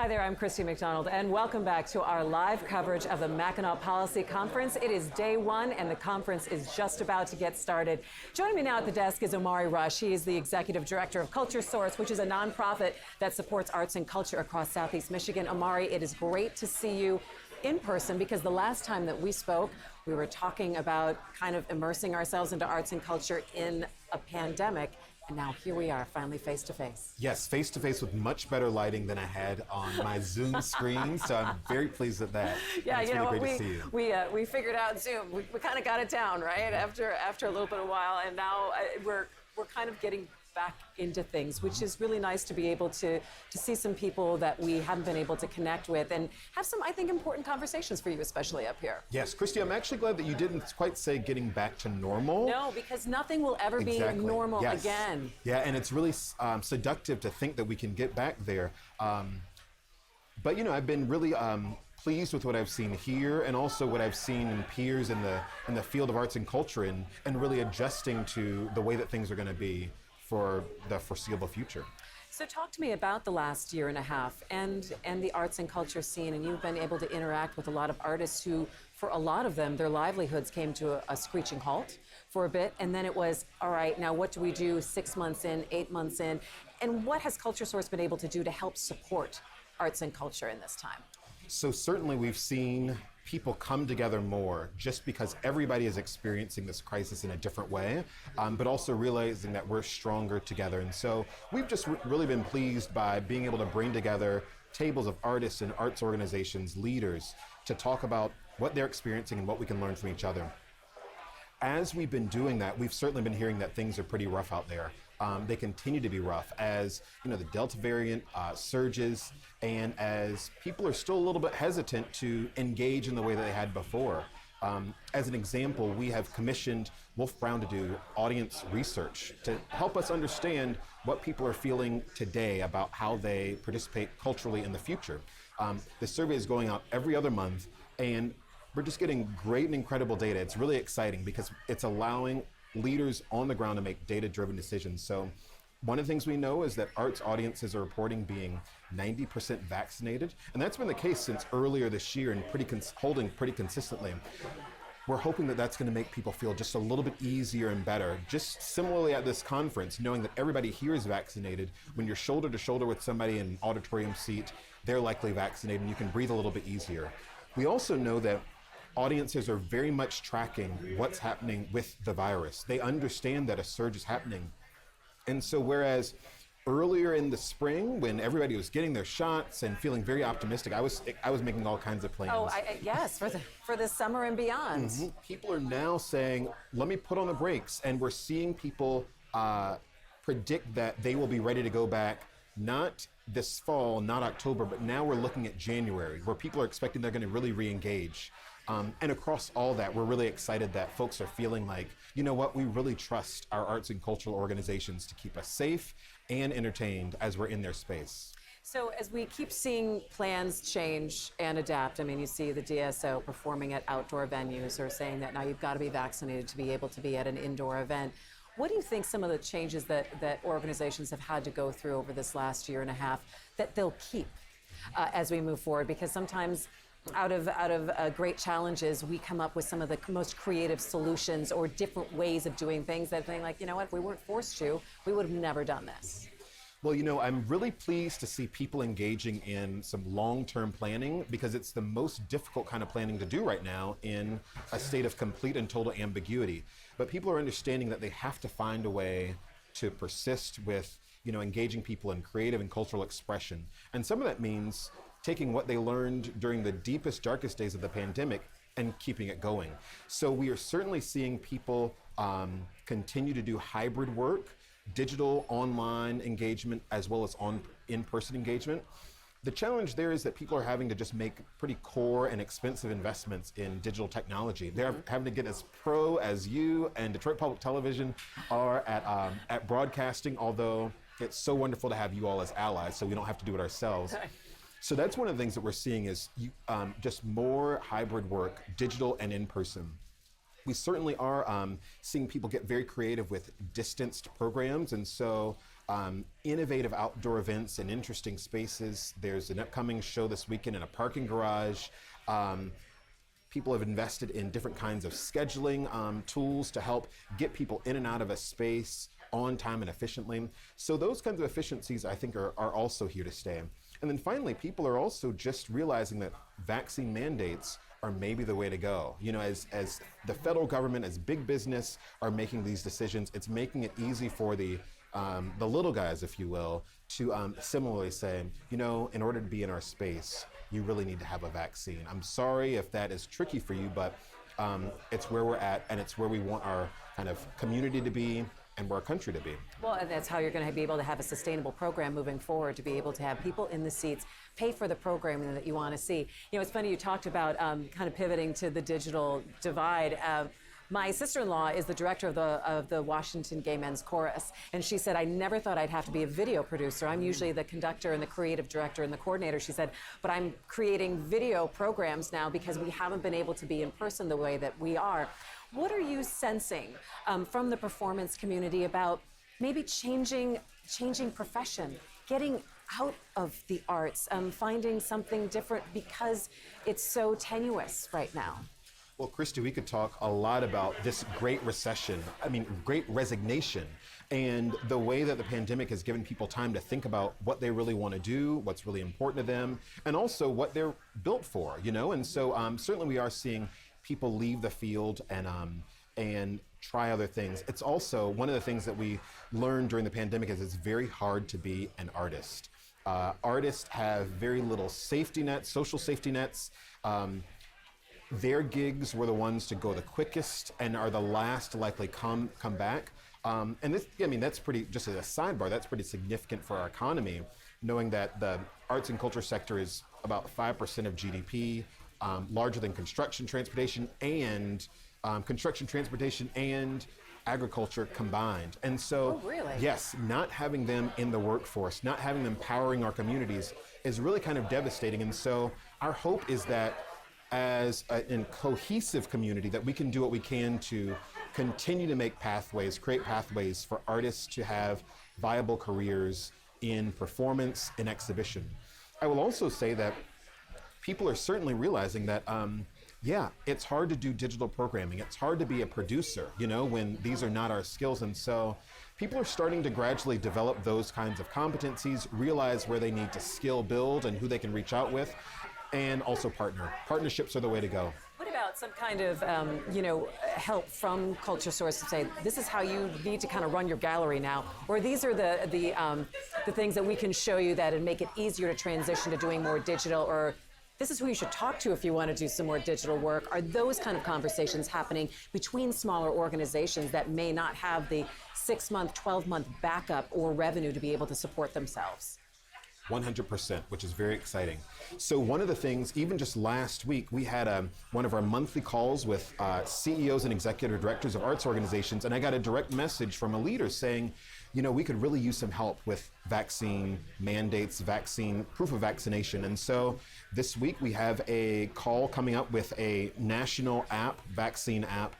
Hi there, I'm Christy McDonald, and welcome back to our live coverage of the Mackinac Policy Conference. It is day one, and the conference is just about to get started. Joining me now at the desk is Omari. He is the Executive Director of CultureSource, which is a nonprofit that supports arts and culture across Southeast Michigan. Omari, it is great to see you in person, because the last time that we spoke, we were talking about kind of immersing ourselves into arts and culture in a pandemic. And now here we are, finally face to face. Yes, face to face with much better lighting than I had on my Zoom screen. So I'm very pleased with that. Yeah, it's you know really what? great to see you. We figured out Zoom. We kind of got it down, right? After a little bit of while, and now we're kind of getting back into things, which is really nice to be able to see some people that we haven't been able to connect with and have some, I think, important conversations for you, especially up here. Yes, Christy, I'm actually glad that you didn't quite say getting back to normal. No, because nothing will ever be normal again. Yeah, and it's really seductive to think that we can get back there. But, you know, I've been really pleased with what I've seen here, and also what I've seen in peers in the field of arts and culture, and really adjusting to the way that things are going to be for the foreseeable future. So talk to me about the last year and a half and the arts and culture scene. And you've been able to interact with a lot of artists who, for a lot of them, their livelihoods came to a screeching halt for a bit. And then it was, all right, now what do we do 6 months in, 8 months in? And what has CultureSource been able to do to help support arts and culture in this time? So certainly we've seen people come together more, just because everybody is experiencing this crisis in a different way, but also realizing that we're stronger together. And so we've just really been pleased by being able to bring together tables of artists and arts organizations, leaders, to talk about what they're experiencing and what we can learn from each other. As we've been doing that, we've certainly been hearing that things are pretty rough out there. They continue to be rough as, you know, the Delta variant surges, and as people are still a little bit hesitant to engage in the way that they had before. As an example, we have commissioned Wolf Brown to do audience research to help us understand what people are feeling today about how they participate culturally in the future. The survey is going out every other month, and we're just getting great and incredible data. It's really exciting because it's allowing leaders on the ground to make data-driven decisions. So one of the things we know is that arts audiences are reporting being 90% vaccinated, and that's been the case since earlier this year and holding pretty consistently. We're hoping that that's going to make people feel just a little bit easier and better. Just similarly at this conference, knowing that everybody here is vaccinated, when you're shoulder to shoulder with somebody in an auditorium seat, they're likely vaccinated and you can breathe a little bit easier. We also know that audiences are very much tracking what's happening with the virus. They understand that a surge is happening. And so whereas earlier in the spring, when everybody was getting their shots and feeling very optimistic, I was making all kinds of plans. Oh, yes, for the summer and beyond. Mm-hmm. People are now saying, let me put on the brakes. And we're seeing people predict that they will be ready to go back, not this fall, not October, but now we're looking at January, where people are expecting they're going to really re-engage. And across all that, we're really excited that folks are feeling like, you know what, we really trust our arts and cultural organizations to keep us safe and entertained as we're in their space. So as we keep seeing plans change and adapt, I mean, you see the DSO performing at outdoor venues, or saying that now you've got to be vaccinated to be able to be at an indoor event. What do you think some of the changes that organizations have had to go through over this last year and a half that they'll keep as we move forward? Because sometimes out of great challenges, we come up with some of the most creative solutions or different ways of doing things that think like, you know what, if we weren't forced to, we would have never done this. Well, you know, I'm really pleased to see people engaging in some long-term planning, because it's the most difficult kind of planning to do right now in a state of complete and total ambiguity. But people are understanding that they have to find a way to persist with, you know, engaging people in creative and cultural expression. And some of that means taking what they learned during the deepest, darkest days of the pandemic and keeping it going. So we are certainly seeing people continue to do hybrid work, digital, online engagement, as well as in-person engagement. The challenge there is that people are having to just make pretty core and expensive investments in digital technology. They're having to get as pro as you and Detroit Public Television are at broadcasting, although it's so wonderful to have you all as allies, so we don't have to do it ourselves. So that's one of the things that we're seeing is just more hybrid work, digital and in-person. We certainly are seeing people get very creative with distanced programs, and so innovative outdoor events and interesting spaces. There's an upcoming show this weekend in a parking garage. People have invested in different kinds of scheduling tools to help get people in and out of a space on time and efficiently. So those kinds of efficiencies, I think, are also here to stay. And then finally, people are also just realizing that vaccine mandates are maybe the way to go. You know, as the federal government, as big business are making these decisions, it's making it easy for the little guys, if you will, to similarly say, you know, in order to be in our space, you really need to have a vaccine. I'm sorry if that is tricky for you, but it's where we're at, and it's where we want our kind of community to be and where our country to be. Well, and that's how you're going to be able to have a sustainable program moving forward, to be able to have people in the seats pay for the programming that you want to see. You know, it's funny you talked about kind of pivoting to the digital divide. My sister-in-law is the director of the Washington Gay Men's Chorus, and she said, I never thought I'd have to be a video producer. I'm usually the conductor and the creative director and the coordinator. She said, but I'm creating video programs now because we haven't been able to be in person the way that we are. What are you sensing from the performance community about maybe changing profession, getting out of the arts, finding something different because it's so tenuous right now? Well, Christy, we could talk a lot about this great great resignation, and the way that the pandemic has given people time to think about what they really want to do, what's really important to them, and also what they're built for, you know? And so certainly we are seeing people leave the field and try other things. It's also one of the things that we learned during the pandemic is it's very hard to be an artist. Artists have very little safety nets, social safety nets. Their gigs were the ones to go the quickest and are the last to likely come back. And this, I mean, that's pretty, just as a sidebar, that's pretty significant for our economy, knowing that the arts and culture sector is about 5% of GDP, larger than construction, transportation, and agriculture combined. And so, really? Yes, not having them in the workforce, not having them powering our communities is really kind of devastating. And so our hope is that as a cohesive community, that we can do what we can to continue to make pathways, create pathways for artists to have viable careers in performance and exhibition. I will also say that people are certainly realizing that, it's hard to do digital programming. It's hard to be a producer, you know, when these are not our skills. And so people are starting to gradually develop those kinds of competencies, realize where they need to skill build and who they can reach out with, and also partner. Partnerships are the way to go. What about some kind of, help from CultureSource to say, this is how you need to kind of run your gallery now, or these are the things that we can show you that and make it easier to transition to doing more digital, or this is who you should talk to if you want to do some more digital work? Are those kind of conversations happening between smaller organizations that may not have the 6-month, 12-month backup or revenue to be able to support themselves? 100%, which is very exciting. So one of the things, even just last week, we had one of our monthly calls with CEOs and executive directors of arts organizations, and I got a direct message from a leader saying, you know, we could really use some help with vaccine mandates, proof of vaccination. And so this week we have a call coming up with a national vaccine app,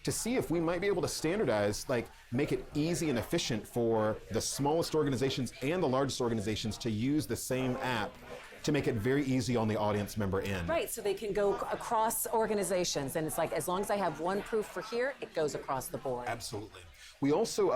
to see if we might be able to standardize, make it easy and efficient for the smallest organizations and the largest organizations to use the same app to make it very easy on the audience member end. Right, so they can go across organizations, and it's like, as long as I have one proof for here, it goes across the board. Absolutely. We also,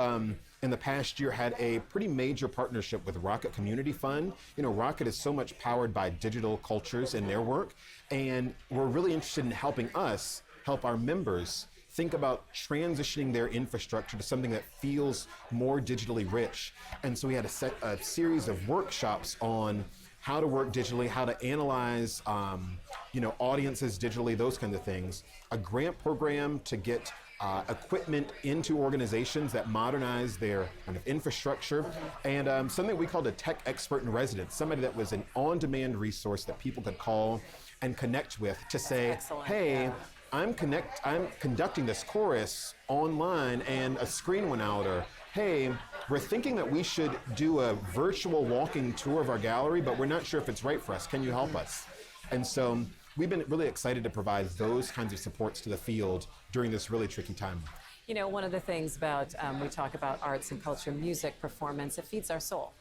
in the past year, had a pretty major partnership with Rocket Community Fund. You know, Rocket is so much powered by digital cultures in their work, and we're really interested in helping us help our members think about transitioning their infrastructure to something that feels more digitally rich. And so we had a series of workshops on how to work digitally, how to analyze audiences digitally, those kinds of things. A grant program to get equipment into organizations that modernize their kind of infrastructure, and something we called a tech expert in residence, somebody that was an on-demand resource that people could call and connect with to say, excellent. Hey, Yeah. I'm conducting this chorus online and a screen went out, or hey, we're thinking that we should do a virtual walking tour of our gallery, but we're not sure if it's right for us. Can you help us? And so we've been really excited to provide those kinds of supports to the field during this really tricky time. You know, one of the things about, we talk about arts and culture, music, performance, it feeds our soul.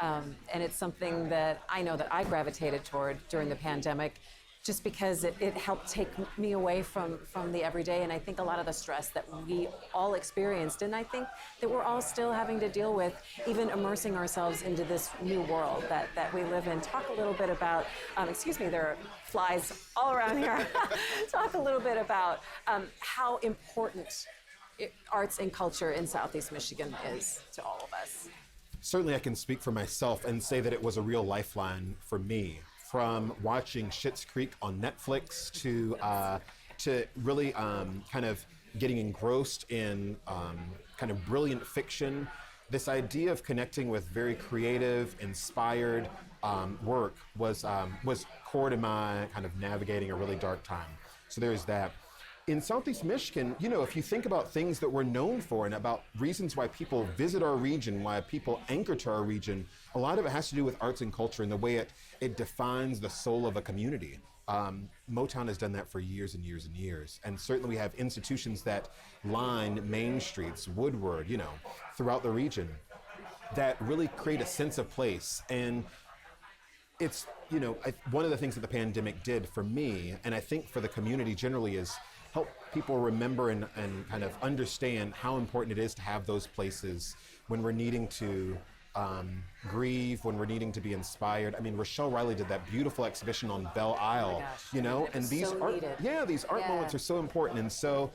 And it's something that I know that I gravitated toward during the pandemic just because it helped take me away from the everyday, and I think a lot of the stress that we all experienced, and I think that we're all still having to deal with, even immersing ourselves into this new world that we live in. Talk a little bit about, excuse me, there are flies all around here. Talk a little bit about how important arts and culture in Southeast Michigan is to all of us. Certainly I can speak for myself and say that it was a real lifeline for me. From watching Schitt's Creek on Netflix to really kind of getting engrossed in kind of brilliant fiction, this idea of connecting with very creative, inspired work was core to my kind of navigating a really dark time. So there's that. In Southeast Michigan, you know, if you think about things that we're known for and about reasons why people visit our region, why people anchor to our region, a lot of it has to do with arts and culture and the way it defines the soul of a community. Motown has done that for years and years and years. And certainly we have institutions that line main streets, Woodward, you know, throughout the region that really create a sense of place. And it's, you know, one of the things that the pandemic did for me, and I think for the community generally, is help people remember and kind of understand how important it is to have those places when we're needing to grieve, when we're needing to be inspired. I mean, Rochelle Riley did that beautiful exhibition on Belle Isle, you know, and these art moments are so important. And so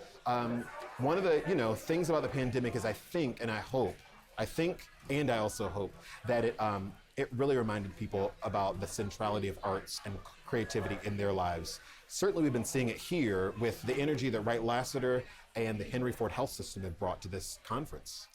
one of the, you know, things about the pandemic is I think and I also hope that it really reminded people about the centrality of arts and creativity in their lives. Certainly we've been seeing it here with the energy that Wright Lassiter and the Henry Ford Health System have brought to this conference.